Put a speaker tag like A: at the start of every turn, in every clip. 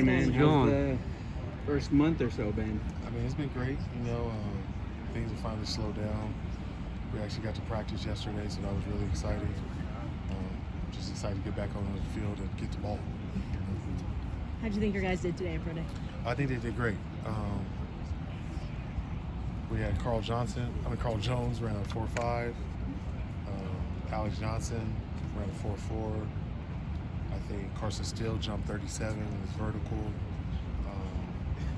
A: morning, man.
B: How's
A: How's
B: it
A: the first month or so been?
C: I mean, it's been great. Things have finally slowed down. We actually got to practice yesterday, so that was really exciting. Just excited to get back on the field and get the ball.
B: How do you think your guys did today in Friday?
C: I think they did great. We had Carl Jones ran a 4.5. Alex Johnson ran a 4.4. I think Carson Steele jumped 37 in his vertical.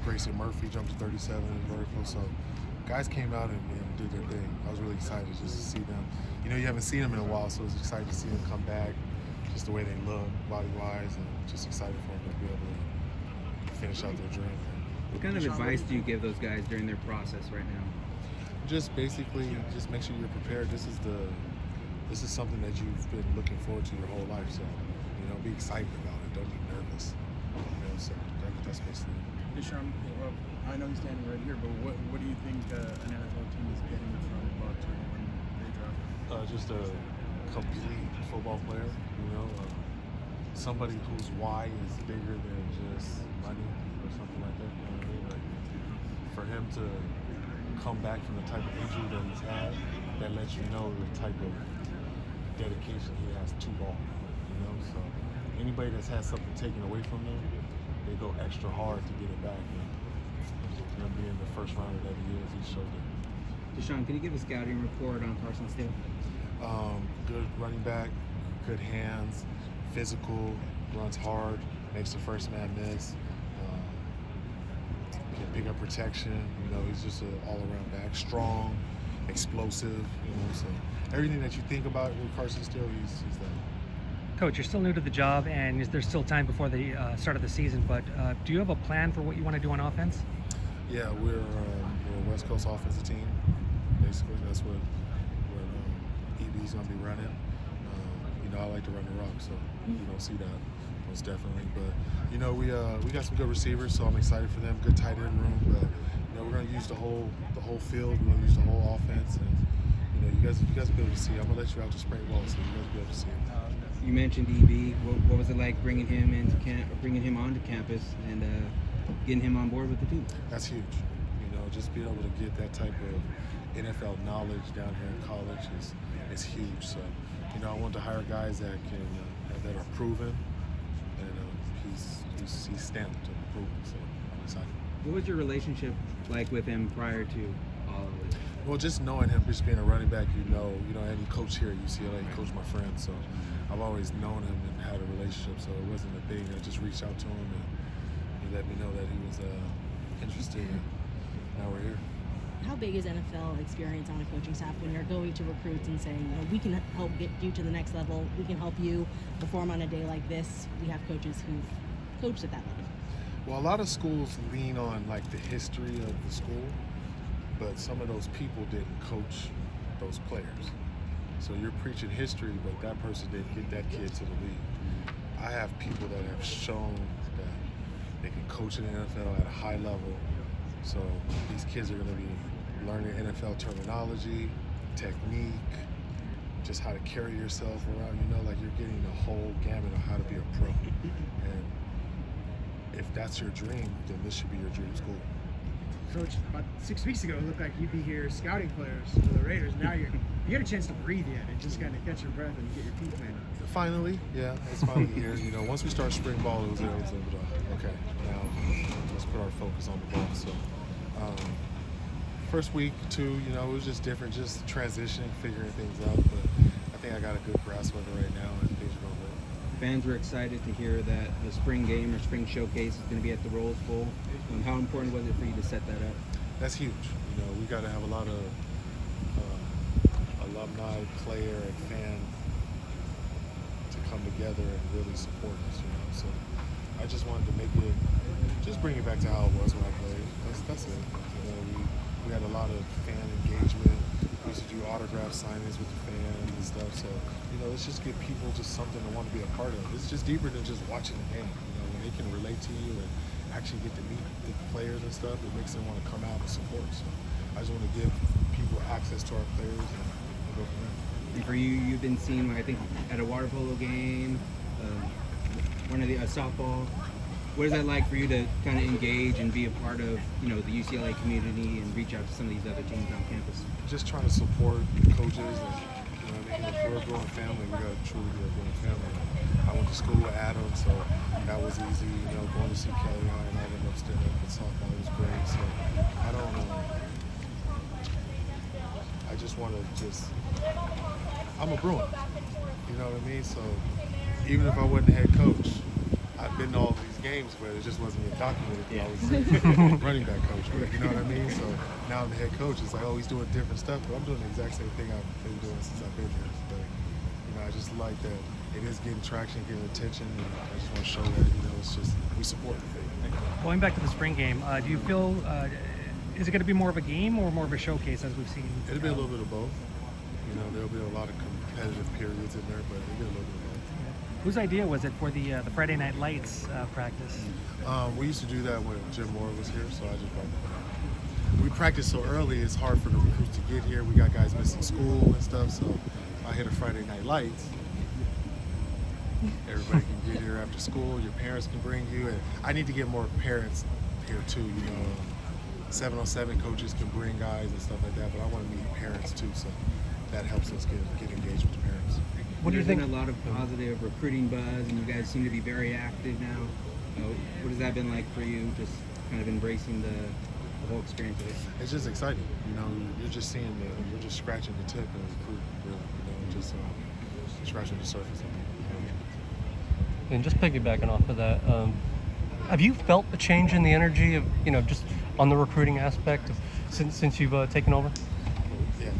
C: Grayson Murphy jumped to 37 in his vertical. So guys came out and did their thing. I was really excited just to see them. You haven't seen them in a while, so it was exciting to see them come back, just the way they look body-wise, and just excited for them to be able to finish out their dream.
A: What kind of advice do you give those guys during their process right now?
C: Just basically, just make sure you're prepared. This is something that you've been looking forward to your whole life. So, be excited about it. Don't be nervous. So that's basically it.
D: DeShaun, I know he's standing right here, but what do you think an NFL team is getting from Bucks when they draft?
C: Just a complete football player. Somebody whose why is bigger than just money or something like that. You know what I mean? Like, for him to come back from the type of injury that he's had, that lets you know the type of dedication he has to ball. So anybody that's had something taken away from them, they go extra hard to get it back. And being the first rounder that he is, he showed it.
A: DeShaun, can you give a scouting report on Carson Steele?
C: Good running back, good hands, physical, runs hard, makes the first man miss. Can pick up protection. He's just an all-around back. Strong, explosive. So everything that you think about with Carson Steele, he's that.
E: Coach, you're still new to the job, and there's still time before the start of the season, but do you have a plan for what you want to do on offense?
C: Yeah, we're a West Coast offensive team. Basically, that's what EB's going to be running. I like to run the rock, so you don't see that most definitely. But we got some good receivers, so I'm excited for them. Good tight end room, but we're going to use the whole field. We're going to use the whole offense, and you guys will be able to see. I'm going to let you out to spring ball, so you guys will be able to see it.
A: You mentioned EB. What was it like bringing him onto campus and getting him on board with the team?
C: That's huge. Just being able to get that type of NFL knowledge down here in college is huge. So, I want to hire guys that are proven, and he's stamped and proven. So I'm excited.
A: What was your relationship like with him prior to all of this?
C: Well, just knowing him, just being a running back, and he coached here at UCLA, he coached my friend, so I've always known him and had a relationship, so it wasn't a thing. I just reached out to him, and he let me know that he was interested, and now we're here.
B: How big is NFL experience on a coaching staff when you're going to recruits and saying, we can help get you to the next level, we can help you perform on a day like this? We have coaches who've coached at that level.
C: Well, a lot of schools lean on the history of the school, but some of those people didn't coach those players. So you're preaching history, but that person didn't get that kid to the league. I have people that have shown that they can coach in the NFL at a high level. So these kids are going to be learning NFL terminology, technique, just how to carry yourself around. You're getting the whole gamut of how to be a pro. And if that's your dream, then this should be your dream school.
F: Coach, about 6 weeks ago, it looked like you'd be here scouting players for the Raiders. Now you get a chance to breathe yet and just kind of catch your breath and get your feet planted.
C: Finally, yeah, it's finally here. Once we start spring ball, it was okay, now let's put our focus on the ball. So, first week, two, it was just different, just transitioning, figuring things out. But I think I got a good grasp of it right now, and things are going well.
A: Fans were excited to hear that the spring game or spring showcase is going to be at the Rose Bowl. How important was it for you to set that up?
C: That's huge. We got to have a lot of alumni, player, and fan to come together and really support us. So I just wanted to just bring it back to how it was when I played. That's it. We had a lot of fan engagement. We used to do autograph signings with the fans and stuff. So let's just give people just something to want to be a part of. It's just deeper than just watching the game. When they can relate to you and actually get to meet the players and stuff, it makes them want to come out and support. So I just want to give people access to our players and go from there.
A: And for you, you've been seen, I think, at a water polo game, a softball. What is that like for you to kind of engage and be a part of, you know, the UCLA community and reach out to some of these other teams on campus?
C: Just trying to support coaches, and you know what I mean. If we're a growing family, we got to truly be a growing family. I went to school with Adam, so that was easy. You know, going to see Kelly and all them upstairs at softball was great. So I don't know. I just want to I'm a Bruin. You know what I mean? So even if I wasn't the head coach, I've been to all these games, but it just wasn't yet documented. I was running back coach, right? You know what I mean? So now I'm the head coach. It's like, oh, he's doing different stuff, but I'm doing the exact same thing I've been doing since I've been here. But you know, I just like that it is getting traction, getting attention, and I just want to show that, you know, it's just we support the thing.
E: Going back to the spring game, do you feel is it going to be more of a game or more of a showcase as we've seen?
C: It'll be a little bit of both. You know, there'll be a lot of competitive periods in there, but it'll be a little bit of both.
E: Whose idea was it for the Friday Night Lights practice?
C: We used to do that when Jim Moore was here, so I just brought that up. We practice so early, it's hard for the recruits to get here. We got guys missing school and stuff, so I hit a Friday Night Lights. Everybody can get here after school. Your parents can bring you, and I need to get more parents here too. You know, 7-on-7 coaches can bring guys and stuff like that, but I want to meet parents too, so that helps us get engaged with the parents.
E: What do you
A: There's
E: think?
A: been a lot of positive recruiting buzz, and you guys seem to be very active now. What has that been like for you, just kind of embracing the whole experience of it?
C: It's just exciting. You know, you're just seeing you're just scratching the tip of the recruit, really. You know, just scratching the surface of it.
G: And just piggybacking off of that, have you felt a change in the energy of, you know, just on the recruiting aspect since you've taken over?
C: Yeah.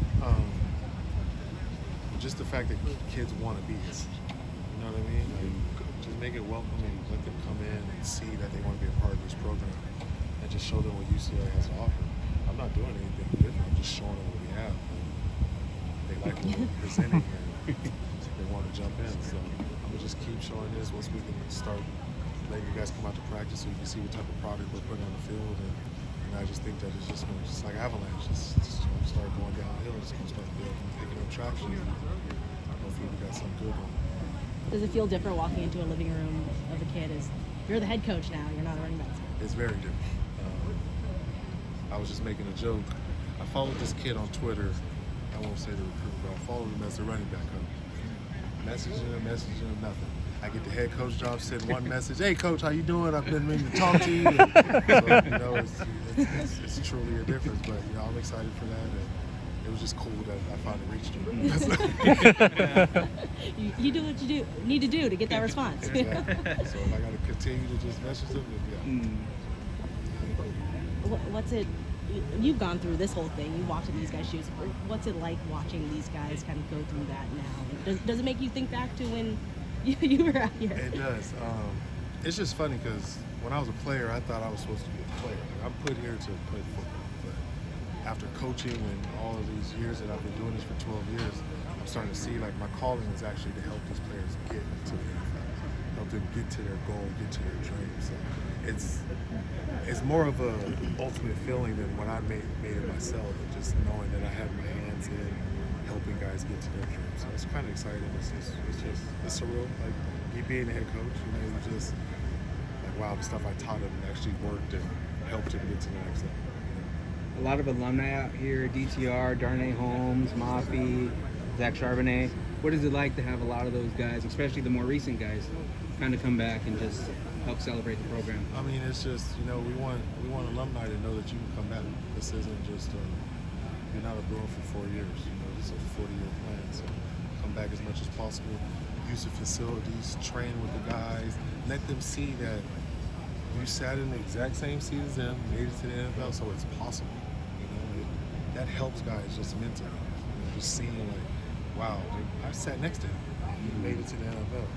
C: Just the fact that kids want to be here. You know what I mean? Like, just make it welcome and let them come in and see that they want to be a part of this program, and just show them what UCLA has to offer. I'm not doing anything different. I'm just showing them what we have. They like what we're presenting, and they want to jump in. So I'm gonna just keep showing this once we can start letting you guys come out to practice, so you can see what type of product we're putting on the field. And I just think that it's just going to, just like avalanche, just going to start going downhill. It's going to start building, picking up traction. Hopefully we got something good going.
B: Does it feel different walking into a living room of a kid as you're the head coach now, you're not a running back?
C: It's very different. I was just making a joke. I followed this kid on Twitter. I won't say the recruiter, but I followed him as a running back coach. Messaging him, nothing. I get the head coach job, send one message, hey coach, how you doing? I've been meaning to talk to you. And, so, you know, it's truly a difference, but you know, I'm excited for that. And it was just cool that I finally reached him.
B: You do what you need to do to get that response.
C: Exactly. So if I got to continue to just message them, then yeah.
B: What's it? You've gone through this whole thing. You walked in these guys' shoes. What's it like watching these guys kind of go through that now? Does it make you think back to when you were out here?
C: It does. It's just funny because when I was a player, I thought I was supposed to be a player. Like, I'm put here to play football. But after coaching and all of these years that I've been doing this for 12 years, I'm starting to see like my calling is actually to help these players get to the NFL, help them get to their goal, get to their dream. So it's more of a ultimate feeling than when I made it myself, and just knowing that I have my hands in helping guys get to their dreams. So it's kind of exciting. It's surreal. Like me being the head coach, you know, it's just like wow, the stuff I taught him actually worked and helped him get to the next level.
A: A lot of alumni out here, DTR, Darnay Holmes, Mafi, Zach Charbonnet. What is it like to have a lot of those guys, especially the more recent guys, kind of come back and just help celebrate the program?
C: I mean, it's just, you know, we want alumni to know that you can come back. This isn't just you're not a Bruin for 4 years. You know, this is a 40-year plan. So come back as much as possible. Use the facilities, train with the guys, let them see that you sat in the exact same seat as them, made it to the NFL, so it's possible. You know, that helps guys just mentally. You know, just seeing like, wow, I sat next to him. He made it to the NFL.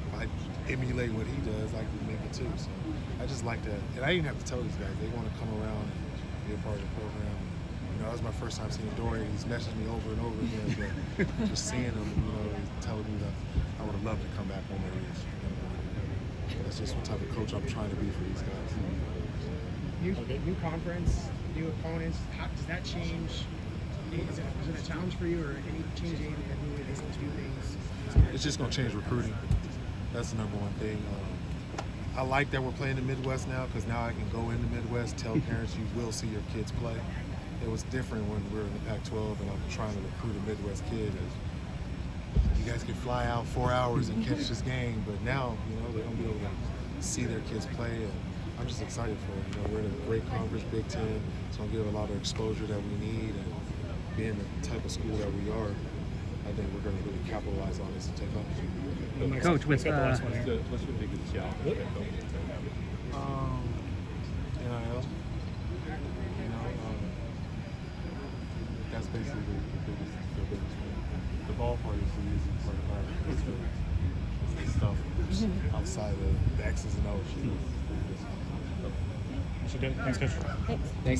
C: If I emulate what he does, I can make it too. So I just like that. And I didn't have to tell these guys. They want to come around and be a part of the program. You know, that was my first time seeing Dorian. He's messaged me over and over again. But just seeing him, you know, he's telling me that I would have loved to come back one more year. That's just what type of coach I'm trying to be for these guys.
F: New conference, new opponents. How does that change? Is it a challenge for you, or any changing in the way they do things?
C: It's just going to change recruiting. That's the number one thing. I like that we're playing the Midwest now because now I can go in the Midwest, tell parents you will see your kids play. It was different when we were in the Pac-12 and I'm trying to recruit a Midwest kid. And you guys can fly out 4 hours and catch this game, but now, you know, they're gonna be able to see their kids play, and I'm just excited for them. You know, we're in a great conference, Big Ten, so I'll give a lot of exposure that we need, and being the type of school that we are, I think we're going to really capitalize on this and take off.
E: Coach, with
C: NIL,
H: What's the biggest challenge?
C: you know, that's basically the biggest one. The ball part is the easy part about it. It's the stuff outside of the X's and O's.
A: Thank you.